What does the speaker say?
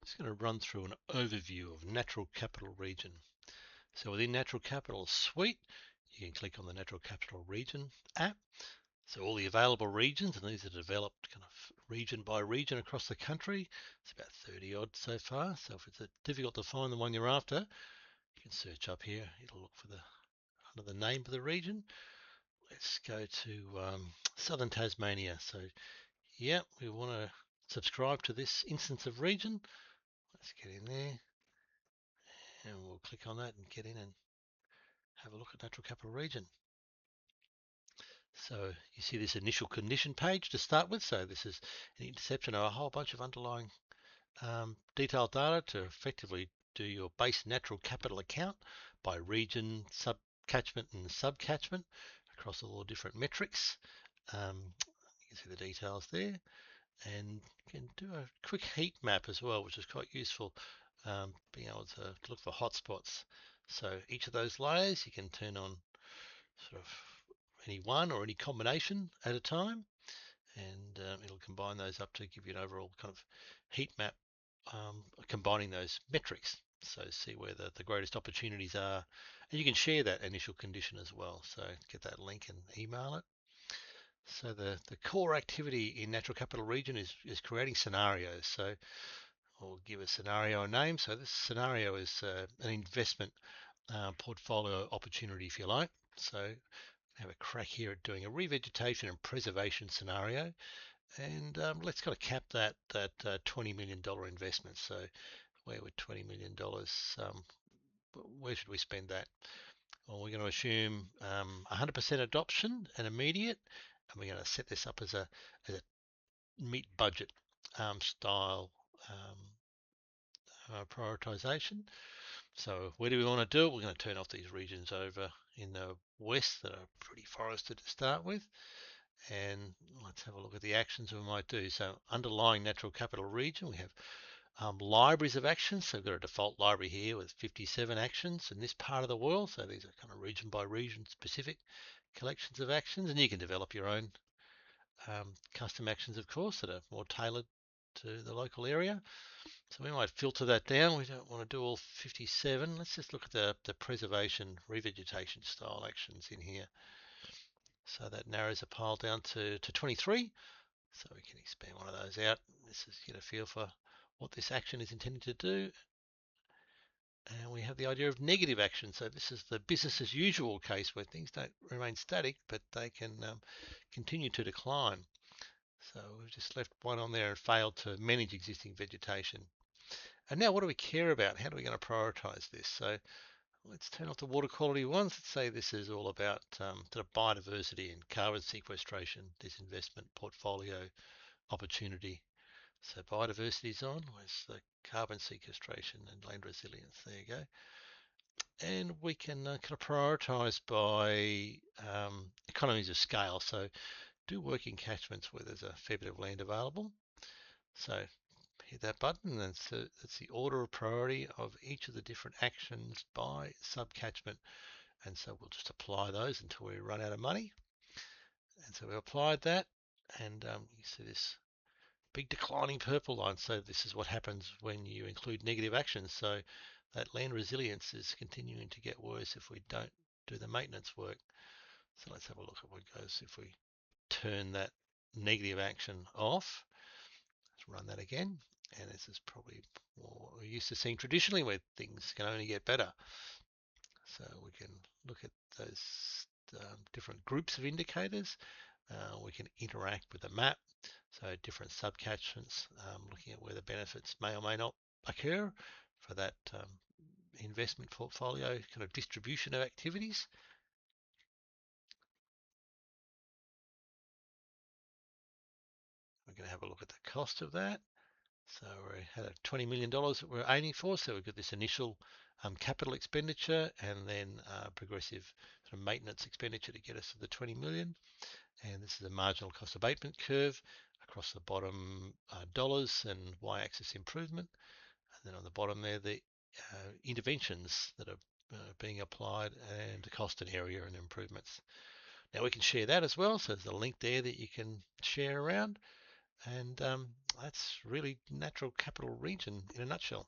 Just going to run through an overview of Natural Capital Region. So within Natural Capital Suite, you can click on the Natural Capital Region app. So all the available regions, and these are developed kind of region by region across the country. It's about 30 odd so far. So if it's difficult to find the one you're after, you can search up here. It'll look for under the name of the region. Let's go to Southern Tasmania. So yeah, we want to subscribe to this instance of region. Let's get in there and we'll click on that and get in and have a look at Natural Capital Region. So you see this initial condition page to start with. So this is an interception of a whole bunch of underlying detailed data to effectively do your base natural capital account by region, catchment and subcatchment across all the different metrics. You can see the details there, and you can do a quick heat map as well, which is quite useful, being able to look for hotspots. So each of those layers you can turn on sort of any one or any combination at a time, and it'll combine those up to give you an overall kind of heat map, combining those metrics. So see where the greatest opportunities are, and you can share that initial condition as well. So get that link and email it. So the core activity in Natural Capital Region is creating scenarios. So I'll give a scenario a name. So this scenario is an investment portfolio opportunity, if you like. So have a crack here at doing a revegetation and preservation scenario, and let's kind of cap that $20 million investment. So where would $20 million, where should we spend that? Well, we're going to assume 100% adoption and immediate, and we're going to set this up as a meet budget style prioritization. So where do we want to do it? We're going to turn off these regions over in the west that are pretty forested to start with. And let's have a look at the actions we might do. So underlying Natural Capital Region, we have libraries of actions. So we've got a default library here with 57 actions in this part of the world. So these are kind of region by region specific collections of actions, and you can develop your own custom actions, of course, that are more tailored to the local area. So we might filter that down. We don't want to do all 57. Let's just look at the preservation revegetation style actions in here. So that narrows the pile down to 23. So we can expand one of those out. This is get a feel for what this action is intended to do. And we have the idea of negative action. So this is the business as usual case where things don't remain static, but they can continue to decline. So we've just left one on there and failed to manage existing vegetation. And now what do we care about? How are we going to prioritize this? So let's turn off the water quality ones. Let's say this is all about the biodiversity and carbon sequestration, this investment portfolio opportunity. So biodiversity is on. Where's the carbon sequestration and land resilience? There you go. And we can kind of prioritize by economies of scale. So do working catchments where there's a fair bit of land available. So hit that button, and so that's the order of priority of each of the different actions by subcatchment. And so we'll just apply those until we run out of money. And so we applied that, and you see this big declining purple line. So this is what happens when you include negative actions. So that land resilience is continuing to get worse if we don't do the maintenance work. So let's have a look at what goes if we turn that negative action off. Let's run that again. And this is probably more we're used to seeing traditionally, where things can only get better. So we can look at those different groups of indicators. We can interact with the map. So different subcatchments, looking at where the benefits may or may not occur for that investment portfolio kind of distribution of activities. We're going to have a look at the cost of that. So we had $20 million that we're aiming for. So we've got this initial capital expenditure, and then progressive sort of maintenance expenditure to get us to the 20 million. And this is a marginal cost abatement curve across the bottom, dollars and y-axis improvement. And then on the bottom there, the interventions that are being applied, and the cost and area and improvements. Now we can share that as well. So there's a link there that you can share around. And that's really natural capital region in a nutshell.